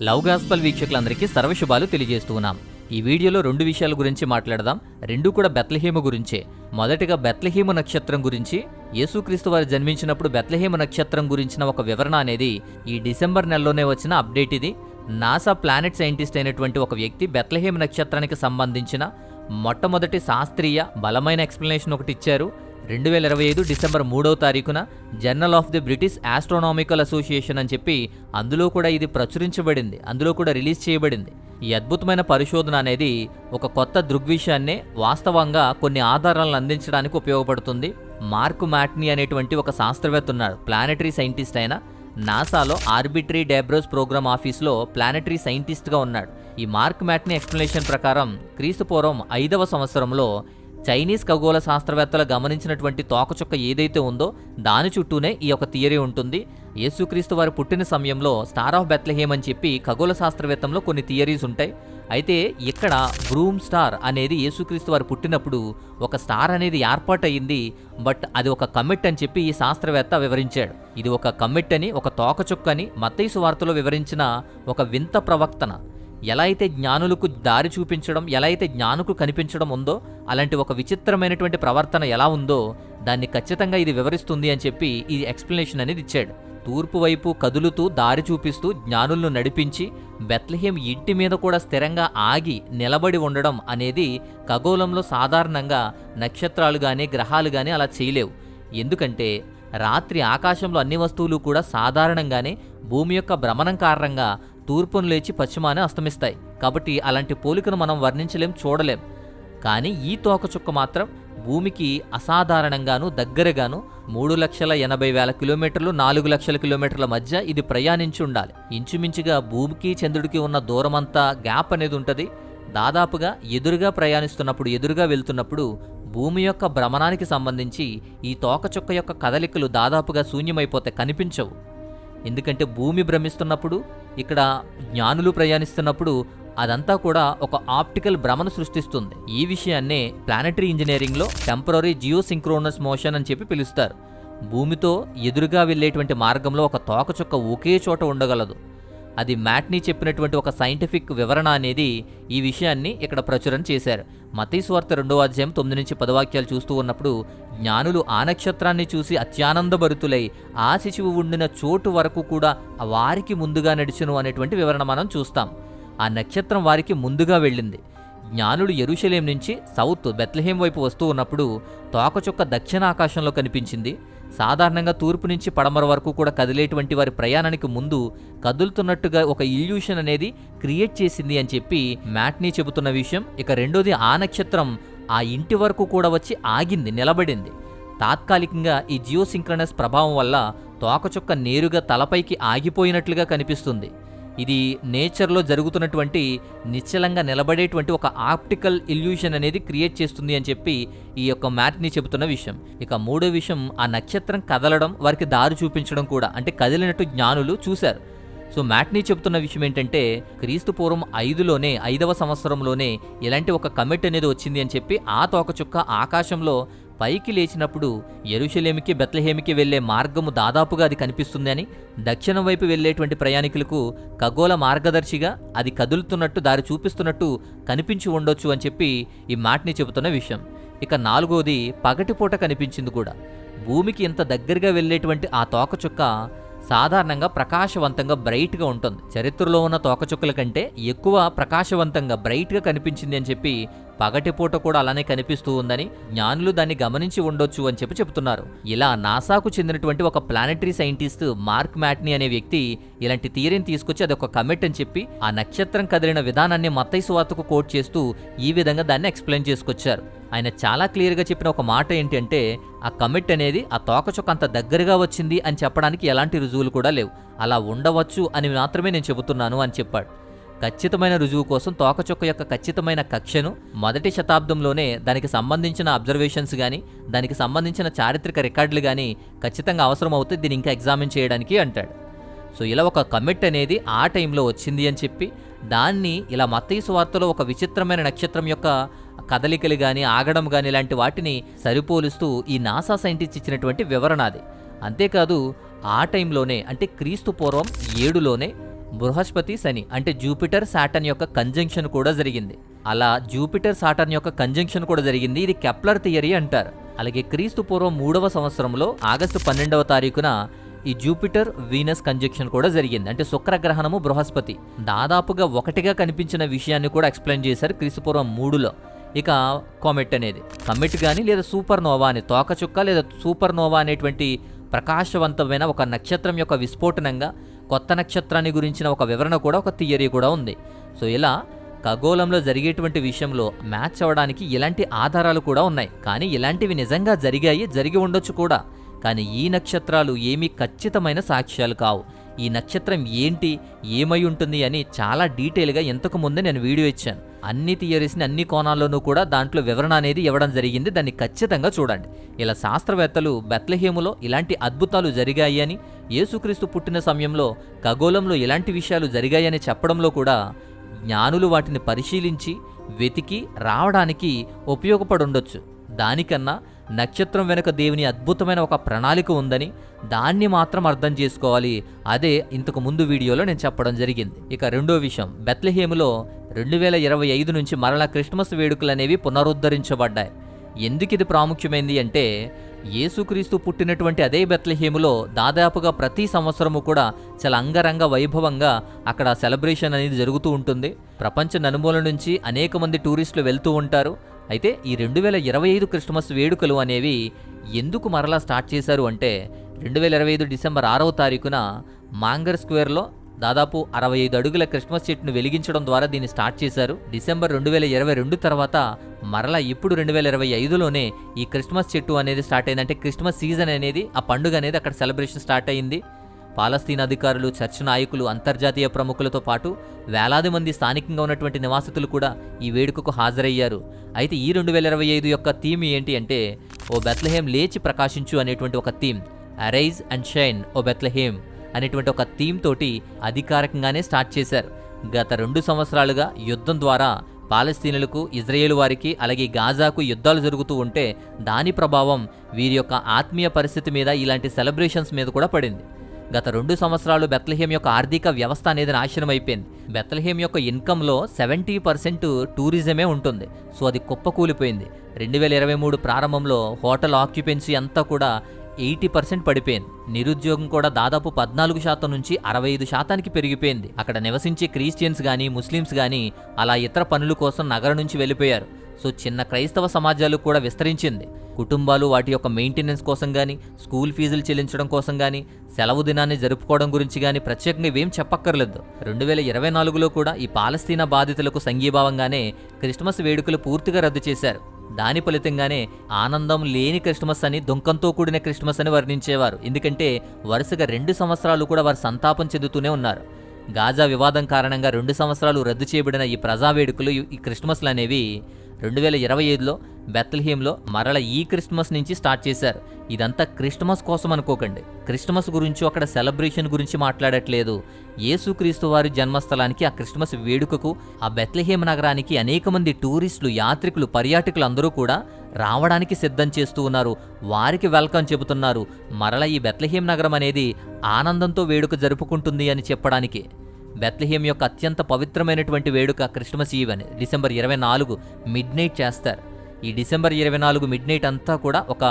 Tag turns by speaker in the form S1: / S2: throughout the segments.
S1: Love gospel వీక్షకులందరికీ సర్వశుభాలు తెలియజేస్తున్నాం. ఈ వీడియోలో 2 విషయాల గురించి మాట్లాడదాం. రెండూ కూడా బెత్లెహేము గురించే. మొదటిగా బెత్లెహేము నక్షత్రం గురించి, యేసుక్రీస్తు వారు జన్మించినప్పుడు బెత్లెహేము నక్షత్రం గురించిన ఒక వివరణ అనేది ఈ డిసెంబర్ నెలలోనే వచ్చిన అప్డేట్. ఇది నాసా ప్లానెట్ సైంటిస్ట్ అయినటువంటి ఒక వ్యక్తి బెత్లెహేము నక్షత్రానికి సంబంధించిన మొట్టమొదటి శాస్త్రీయ బలమైన ఎక్స్ప్లెనేషన్ ఒకటి ఇచ్చారు. 2025 డిసెంబర్ 3వ తారీఖున journal of the British astronomical association అని చెప్పి అందులో కూడా ఇది ప్రచురించబడింది, అందులో కూడా రిలీజ్ చేయబడింది. ఈ అద్భుతమైన పరిశోధన అనేది ఒక కొత్త దృగ్విషయాన్ని వాస్తవంగా కొన్ని ఆధారాలను అందించడానికి ఉపయోగపడుతుంది. మార్క్ మ్యాట్నీ అనేటువంటి ఒక శాస్త్రవేత్త ఉన్నాడు, ప్లానెటరీ సైంటిస్ట్. అయిన నాసాలో ఆర్బిటరీ డేబ్రోస్ ప్రోగ్రామ్ ఆఫీస్లో ప్లానెటరీ సైంటిస్ట్గా ఉన్నాడు. ఈ మార్క్ మ్యాట్నీ ఎక్స్ప్లెనేషన్ ప్రకారం క్రీస్తుపూర్వం 5వ సంవత్సరంలో చైనీస్ ఖగోళ శాస్త్రవేత్తలు గమనించినటువంటి తోకచుక్క ఏదైతే ఉందో దాని చుట్టూనే ఈ యొక్క థియరీ ఉంటుంది. యేసుక్రీస్తు వారు పుట్టిన సమయంలో స్టార్ ఆఫ్ బెత్లెహేమ్ అని చెప్పి ఖగోళ శాస్త్రవేత్తంలో కొన్ని థియరీస్ ఉంటాయి. అయితే ఇక్కడ బ్రూమ్ స్టార్ అనేది యేసుక్రీస్తు వారు పుట్టినప్పుడు ఒక స్టార్ అనేది ఏర్పాటయింది, బట్ అది ఒక కమిట్ అని చెప్పి ఈ శాస్త్రవేత్త వివరించాడు. ఇది ఒక కమిట్ అని, ఒక తోకచుక్క అని మత్తయి సువార్తలో వివరించిన ఒక వింత ప్రవక్తన. ఎలా అయితే జ్ఞానులకు దారి చూపించడం, ఎలా అయితే జ్ఞానుకు కనిపించడం ఉందో అలాంటి ఒక విచిత్రమైనటువంటి ప్రవర్తన ఎలా ఉందో దాన్ని ఖచ్చితంగా ఇది వివరిస్తుంది అని చెప్పి ఈ ఎక్స్ప్లెనేషన్ అనేది ఇచ్చాడు. తూర్పు వైపు కదులుతూ దారి చూపిస్తూ జ్ఞానులను నడిపించి బెత్లెహేమ్ ఇంటి మీద కూడా స్థిరంగా ఆగి నిలబడి ఉండడం అనేది ఖగోళంలో సాధారణంగా నక్షత్రాలు కానీ గ్రహాలు కానీ అలా చేయలేవు. ఎందుకంటే రాత్రి ఆకాశంలో అన్ని వస్తువులు కూడా సాధారణంగానే భూమి యొక్క భ్రమణం కారణంగా తూర్పును లేచి పశ్చిమానే అస్తమిస్తాయి. కాబట్టి అలాంటి పోలికను మనం వర్ణించలేం, చూడలేం. కానీ ఈ తోకచుక్క మాత్రం భూమికి అసాధారణంగాను దగ్గరగాను 3,80,000 కిలోమీటర్లు 4 లక్షల కిలోమీటర్ల మధ్య ఇది ప్రయాణించి ఉండాలి. ఇంచుమించుగా భూమికి చంద్రుడికి ఉన్న దూరమంతా గ్యాప్ అనేది ఉంటుంది. దాదాపుగా ఎదురుగా ప్రయాణిస్తున్నప్పుడు, ఎదురుగా వెళ్తున్నప్పుడు భూమి యొక్క భ్రమణానికి సంబంధించి ఈ తోకచుక్క యొక్క కదలికలు దాదాపుగా శూన్యమైపోతాయి, కనిపించవు. ఎందుకంటే భూమి భ్రమిస్తున్నప్పుడు, ఇక్కడ జ్ఞానులు ప్రయాణిస్తున్నప్పుడు అదంతా కూడా ఒక ఆప్టికల్ భ్రమను సృష్టిస్తుంది. ఈ విషయాన్నే ప్లానెటరీ ఇంజనీరింగ్లో టెంపరరీ జియోసింక్రోనస్ మోషన్ అని చెప్పి పిలుస్తారు. భూమితో ఎదురుగా వెళ్ళేటువంటి మార్గంలో ఒక తోకచుక్క ఒకే చోట ఉండగలదు. అది మ్యాట్నీ చెప్పినటువంటి ఒక సైంటిఫిక్ వివరణ అనేది ఈ విషయాన్ని ఇక్కడ ప్రచురణ చేశారు. మత్తయి సువార్త 2వ అధ్యాయం 9-10 వాక్యాలు చూస్తూ ఉన్నప్పుడు జ్ఞానులు ఆ నక్షత్రాన్ని చూసి అత్యానందభరితులై ఆ శిశువు ఉండిన చోటు వరకు కూడా వారికి ముందుగా నడిచెను అనేటువంటి వివరణ మనం చూస్తాం. ఆ నక్షత్రం వారికి ముందుగా వెళ్ళింది. జ్ఞానులు యెరూషలేం నుంచి సౌత్ బెత్లెహేమ్ వైపు వస్తూ ఉన్నప్పుడు తోకచుక్క దక్షిణ ఆకాశంలో కనిపించింది. సాధారణంగా తూర్పు నుంచి పడమర వరకు కూడా కదిలేటువంటి వారి ప్రయాణానికి ముందు కదులుతున్నట్టుగా ఒక ఇల్యూషన్ అనేది క్రియేట్ చేసింది అని చెప్పి మ్యాట్నీ చెబుతున్న విషయం. ఇక రెండోది, ఆ నక్షత్రం ఆ ఇంటి వరకు కూడా వచ్చి ఆగింది, నిలబడింది. తాత్కాలికంగా ఈ జియోసింక్రనస్ ప్రభావం వల్ల తోకచుక్క నేరుగా తలపైకి ఆగిపోయినట్లుగా కనిపిస్తుంది. ఇది నేచర్లో జరుగుతున్నటువంటి నిశ్చలంగా నిలబడేటువంటి ఒక ఆప్టికల్ ఇల్యూషన్ అనేది క్రియేట్ చేస్తుంది అని చెప్పి ఈ యొక్క మ్యాట్నీ చెబుతున్న విషయం. ఇక మూడో విషయం, ఆ నక్షత్రం కదలడం, వారికి దారి చూపించడం కూడా, అంటే కదిలినట్టు జ్ఞానులు చూశారు. సో మ్యాట్నీ చెబుతున్న విషయం ఏంటంటే క్రీస్తు పూర్వం 5వ సంవత్సరంలోనే ఇలాంటి ఒక కమిట్ అనేది వచ్చింది అని చెప్పి ఆ తోకచుక్క ఆకాశంలో పైకి లేచినప్పుడు యెరూషలేముకి బెత్లెహేముకి వెళ్లే మార్గము దాదాపుగా అది కనిపిస్తుంది అని, దక్షిణం వైపు వెళ్లేటువంటి ప్రయాణికులకు ఖగోళ మార్గదర్శిగా అది కదులుతున్నట్టు, దారి చూపిస్తున్నట్టు కనిపించి ఉండొచ్చు అని చెప్పి ఈ మ్యాట్నీ చెబుతున్న విషయం. ఇక నాలుగోది, పగటిపూట కనిపించింది కూడా. భూమికి ఇంత దగ్గరగా వెళ్లేటువంటి ఆ తోకచుక్క సాధారణంగా ప్రకాశవంతంగా బ్రైట్గా ఉంటుంది. చరిత్రలో ఉన్న తోకచుక్కల కంటే ఎక్కువ ప్రకాశవంతంగా బ్రైట్గా కనిపించింది అని చెప్పి పగటిపూట కూడా అలానే కనిపిస్తూ ఉందని జ్ఞానులు దాన్ని గమనించి ఉండొచ్చు అని చెప్పి చెబుతున్నారు. ఇలా నాసాకు చెందినటువంటి ఒక ప్లానెటరీ సైంటిస్ట్ మార్క్ మ్యాట్నీ అనే వ్యక్తి ఇలాంటి థియరీని తీసుకొచ్చి అది ఒక కమిట్ అని చెప్పి ఆ నక్షత్రం కదిలిన విధానాన్ని మత్తయి సువార్తకు కోట్ చేస్తూ ఈ విధంగా దాన్ని ఎక్స్ప్లెయిన్ చేసుకొచ్చారు. ఆయన చాలా క్లియర్గా చెప్పిన ఒక మాట ఏంటంటే ఆ కమిట్ అనేది ఆ తోకచుక్క అంత దగ్గరగా వచ్చింది అని చెప్పడానికి ఎలాంటి రుజువులు కూడా లేవు. అలా ఉండవచ్చు అని మాత్రమే నేను చెబుతున్నాను అని చెప్పాడు. ఖచ్చితమైన రుజువు కోసం తోకచుక్క యొక్క ఖచ్చితమైన కక్షను 1వ శతాబ్దంలోనే దానికి సంబంధించిన అబ్జర్వేషన్స్ కానీ, దానికి సంబంధించిన చారిత్రక రికార్డులు కానీ ఖచ్చితంగా అవసరం అవుతుంది దీన్ని ఇంకా ఎగ్జామిన్ చేయడానికి అంటాడు. సో ఇలా ఒక కమిట్ అనేది ఆ టైంలో వచ్చింది అని చెప్పి దాన్ని ఇలా మత్తయి సువార్తలో ఒక విచిత్రమైన నక్షత్రం యొక్క కదలికలు కానీ, ఆగడం కానీ ఇలాంటి వాటిని సరిపోలుస్తూ ఈ నాసా సైంటిస్ట్ ఇచ్చినటువంటి వివరణ అది. అంతేకాదు ఆ టైంలోనే, అంటే క్రీస్తు పూర్వం 7లోనే బృహస్పతి శని అంటే జూపిటర్ సాటర్న్ యొక్క కంజంక్షన్ కూడా జరిగింది. అలా జూపిటర్ సాటర్న్ యొక్క కంజంక్షన్ కూడా జరిగింది. ఇది కెప్లర్ థియరీ అంటారు. అలాగే క్రీస్తు పూర్వం 3వ సంవత్సరంలో ఆగస్టు 12వ తారీఖున ఈ జూపిటర్ వీనస్ కంజంక్షన్ కూడా జరిగింది. అంటే శుక్రగ్రహణము బృహస్పతి దాదాపుగా ఒకటిగా కనిపించిన విషయాన్ని కూడా ఎక్స్ప్లెయిన్ చేశారు క్రీస్తుపూర్వం 3లో. ఇక కామెట్ అనేది కమెట్ కానీ లేదా సూపర్ నోవా అని తోకచుక్క లేదా సూపర్ నోవా అనేటువంటి ప్రకాశవంతమైన ఒక నక్షత్రం యొక్క విస్ఫోటనంగా కొత్త నక్షత్రాన్ని గురించిన ఒక వివరణ కూడా ఒక థియరీ కూడా ఉంది. సో ఇలా ఖగోళంలో జరిగేటువంటి విషయంలో మ్యాచ్ అవ్వడానికి ఇలాంటి ఆధారాలు కూడా ఉన్నాయి. కానీ ఇలాంటివి నిజంగా జరిగి ఉండొచ్చు కూడా. కానీ ఈ నక్షత్రాలు ఏమీ ఖచ్చితమైన సాక్ష్యాలు కావు. ఈ నక్షత్రం ఏంటి, ఏమై ఉంటుంది అని చాలా డీటెయిల్గా ఇంతకు ముందే నేను వీడియో ఇచ్చాను. అన్ని థియరీస్ని అన్ని కోణాల్లోనూ కూడా దాంట్లో వివరణ అనేది ఇవ్వడం జరిగింది. దాన్ని ఖచ్చితంగా చూడండి. ఇలా శాస్త్రవేత్తలు బెత్లెహేములో ఇలాంటి అద్భుతాలు జరిగాయి అని, యేసుక్రీస్తు పుట్టిన సమయంలో ఖగోళంలో ఇలాంటి విషయాలు జరిగాయని చెప్పడంలో కూడా జ్ఞానులు వాటిని పరిశీలించి వెతికి రావడానికి ఉపయోగపడుండొచ్చు. దానికన్నా నక్షత్రం వెనుక దేవుని అద్భుతమైన ఒక ప్రణాళిక ఉందని దాన్ని మాత్రం అర్థం చేసుకోవాలి. అదే ఇంతకు ముందు వీడియోలో నేను చెప్పడం జరిగింది. ఇక రెండో విషయం, బెత్లెహేములో 2025 నుంచి మరలా క్రిస్మస్ వేడుకలు అనేవి పునరుద్ధరించబడ్డాయి. ఎందుకు ఇది ప్రాముఖ్యమైంది అంటే, యేసుక్రీస్తు పుట్టినటువంటి అదే బెత్లెహేములో దాదాపుగా ప్రతి సంవత్సరము కూడా చాలా అంగరంగ వైభవంగా అక్కడ సెలబ్రేషన్ అనేది జరుగుతూ ఉంటుంది. ప్రపంచ నలుమూల నుంచి అనేక మంది టూరిస్టులు వెళ్తూ ఉంటారు. అయితే ఈ 2025 క్రిస్మస్ వేడుకలు అనేవి ఎందుకు మరలా స్టార్ట్ చేశారు అంటే, 2025 డిసెంబర్ 6వ తారీఖున మాంగర్ స్క్వేర్లో దాదాపు 65 అడుగుల క్రిస్మస్ చెట్టును వెలిగించడం ద్వారా దీన్ని స్టార్ట్ చేశారు. డిసెంబర్ 2022 తర్వాత మరలా ఇప్పుడు 2025లోనే ఈ క్రిస్మస్ చెట్టు అనేది స్టార్ట్ అయింది. అంటే క్రిస్మస్ సీజన్ అనేది, ఆ పండుగ అనేది అక్కడ సెలబ్రేషన్ స్టార్ట్ అయింది. పాలస్తీన్ అధికారులు, చర్చ్ నాయకులు, అంతర్జాతీయ ప్రముఖులతో పాటు వేలాది మంది స్థానికంగా ఉన్నటువంటి నివాసితులు కూడా ఈ వేడుకకు హాజరయ్యారు. అయితే ఈ 2025 యొక్క థీమ్ ఏంటి అంటే, ఓ బెత్లెహేమ్ లేచి ప్రకాశించు అనేటువంటి ఒక theme. Arise and shine O Bethlehem అనేటువంటి ఒక థీమ్ తోటి అధికారికంగానే స్టార్ట్ చేశారు. గత 2 సంవత్సరాలుగా యుద్ధం ద్వారా పాలస్తీనులకు, ఇజ్రాయేల్ వారికి, అలాగే గాజాకు యుద్ధాలు జరుగుతూ ఉంటే దాని ప్రభావం వీరి యొక్క ఆత్మీయ పరిస్థితి మీద, ఇలాంటి సెలబ్రేషన్స్ మీద కూడా పడింది. గత 2 సంవత్సరాలు బెత్లెహేమ్ యొక్క ఆర్థిక వ్యవస్థ అనేది నాశనం అయిపోయింది. బెత్లెహేమ్ యొక్క ఇన్కంలో 70% టూరిజమే ఉంటుంది. సో అది కుప్పకూలిపోయింది. 2023 ప్రారంభంలో హోటల్ ఆక్యుపెన్సీ అంతా కూడా 80% పడిపోయింది. నిరుద్యోగం కూడా దాదాపు 14% నుంచి 65%కి పెరిగిపోయింది. అక్కడ నివసించే క్రిస్టియన్స్ కానీ, ముస్లిమ్స్ కానీ అలా ఇతర పనుల కోసం నగరం నుంచి వెళ్ళిపోయారు. సో చిన్న క్రైస్తవ సమాజాలు కూడా విస్తరించింది. కుటుంబాలు వాటి యొక్క మెయింటెనెన్స్ కోసం కానీ, స్కూల్ ఫీజులు చెల్లించడం కోసం కానీ, సెలవు దినాన్ని జరుపుకోవడం గురించి కానీ ప్రత్యేకంగా ఇవేం చెప్పక్కర్లేదు. 2024లో కూడా ఈ పాలస్తీనా బాధితులకు సంఘీభావంగానే క్రిస్మస్ వేడుకలు పూర్తిగా రద్దు చేశారు. దాని ఫలితంగానే ఆనందం లేని క్రిస్మస్ అని, దుఃఖంతో కూడిన క్రిస్మస్ అని వర్ణించేవారు. ఎందుకంటే వరుసగా 2 సంవత్సరాలు కూడా వారు సంతాపం చెందుతూనే ఉన్నారు. గాజా వివాదం కారణంగా 2 సంవత్సరాలు రద్దు చేయబడిన ఈ ప్రజా వేడుకలు, ఈ క్రిస్మస్లు అనేవి 2025లో బెత్లెహేమ్లో మరల ఈ క్రిస్మస్ నుంచి స్టార్ట్ చేశారు. ఇదంతా క్రిస్మస్ కోసం అనుకోకండి. క్రిస్మస్ గురించి, అక్కడ సెలబ్రేషన్ గురించి మాట్లాడట్లేదు. యేసుక్రీస్తు వారి జన్మస్థలానికి, ఆ క్రిస్మస్ వేడుకకు, ఆ బెత్లెహేమ్ నగరానికి అనేక మంది టూరిస్టులు, యాత్రికులు, పర్యాటకులు అందరూ కూడా రావడానికి సిద్ధం చేస్తూ ఉన్నారు. వారికి వెల్కమ్ చెబుతున్నారు. మరల ఈ బెత్లెహేమ్ నగరం అనేది ఆనందంతో వేడుక జరుపుకుంటుంది అని చెప్పడానికి. బెత్లెహేమ్ యొక్క అత్యంత పవిత్రమైనటువంటి వేడుక క్రిస్మస్ ఈవ్ అని డిసెంబర్ 24 మిడ్నైట్ చేస్తారు. ఈ డిసెంబర్ 24 మిడ్నైట్ అంతా కూడా ఒక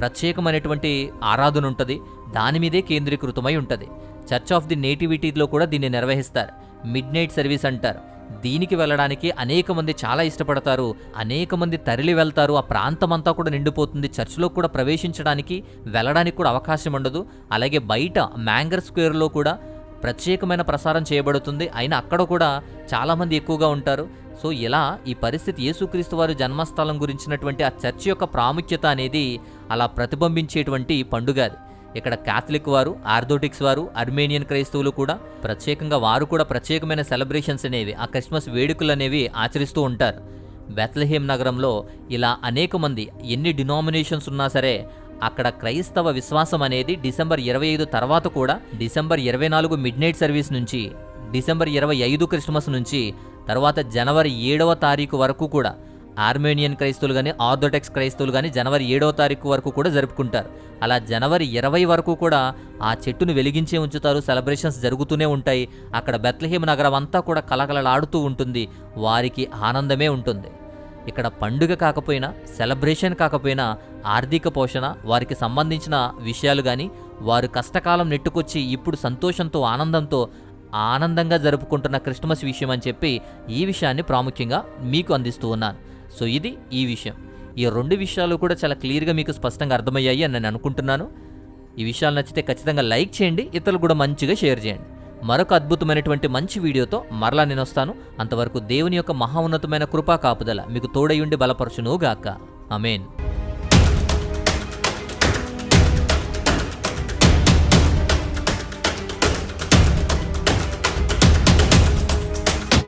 S1: ప్రత్యేకమైనటువంటి ఆరాధన ఉంటుంది. దాని మీదే కేంద్రీకృతమై ఉంటుంది. చర్చ్ ఆఫ్ ది నేటివిటీలో కూడా దీన్ని నిర్వహిస్తారు. మిడ్నైట్ సర్వీస్ అంటారు. దీనికి వెళ్ళడానికి అనేక మంది చాలా ఇష్టపడతారు. అనేక మంది తరలి వెళ్తారు. ఆ ప్రాంతం అంతా కూడా నిండిపోతుంది. చర్చ్లో కూడా ప్రవేశించడానికి, వెళ్ళడానికి కూడా అవకాశం ఉండదు. అలాగే బయట మ్యాంగర్ స్క్వేర్లో కూడా ప్రత్యేకమైన ప్రసారం చేయబడుతుంది. అయినా అక్కడ కూడా చాలామంది ఎక్కువగా ఉంటారు. సో ఇలా ఈ పరిస్థితి యేసుక్రీస్తు వారి జన్మస్థలం గురించినటువంటి ఆ చర్చ్ యొక్క ప్రాముఖ్యత అనేది అలా ప్రతిబింబించేటువంటి పండుగ అది. ఇక్కడ క్యాథలిక్ వారు, ఆర్థోటిక్స్ వారు, అర్మేనియన్ క్రైస్తవులు కూడా ప్రత్యేకంగా వారు కూడా ప్రత్యేకమైన సెలబ్రేషన్స్ అనేవి, ఆ క్రిస్మస్ వేడుకలు అనేవి ఆచరిస్తూ ఉంటారు. బెత్లెహేమ్ నగరంలో ఇలా అనేక మంది, ఎన్ని డినామినేషన్స్ ఉన్నా సరే అక్కడ క్రైస్తవ విశ్వాసం అనేది డిసెంబర్ 25 తర్వాత కూడా, డిసెంబర్ 24 మిడ్నైట్ సర్వీస్ నుంచి, డిసెంబర్ 25 క్రిస్మస్ నుంచి, తర్వాత జనవరి 7వ తారీఖు వరకు కూడా ఆర్మేనియన్ క్రైస్తవులు కానీ ఆర్థోడాక్స్ క్రైస్తవులు కానీ జనవరి 7వ తారీఖు వరకు కూడా జరుపుకుంటారు. అలా జనవరి 20 వరకు కూడా ఆ చెట్టును వెలిగించే ఉంచుతారు. సెలబ్రేషన్స్ జరుగుతూనే ఉంటాయి. అక్కడ బెత్లెహేము నగరం అంతా కూడా కలకలలాడుతూ ఉంటుంది. వారికి ఆనందమే ఉంటుంది. ఇక్కడ పండుగ కాకపోయినా, సెలబ్రేషన్ కాకపోయినా ఆర్థిక పోషణ, వారికి సంబంధించిన విషయాలు కానీ, వారు కష్టకాలం నెట్టుకొచ్చి ఇప్పుడు సంతోషంతో ఆనందంగా జరుపుకుంటున్న క్రిస్మస్ విషయం అని చెప్పి ఈ విషయాన్ని ప్రాముఖ్యంగా మీకు అందిస్తూ ఉన్నాను. సో ఇది ఈ విషయం. ఈ 2 విషయాలు కూడా చాలా క్లియర్గా మీకు స్పష్టంగా అర్థమయ్యాయి అని నేను అనుకుంటున్నాను. ఈ విషయాలు నచ్చితే ఖచ్చితంగా లైక్ చేయండి, ఇతరులు కూడా మంచిగా షేర్ చేయండి. మరొక అద్భుతమైనటువంటి మంచి వీడియోతో మరలా నేను వస్తాను. అంతవరకు దేవుని యొక్క మహా ఉన్నతమైన కృపా కాపుదల మీకు తోడయుండి బలపరచునుగాక. ఆమేన్.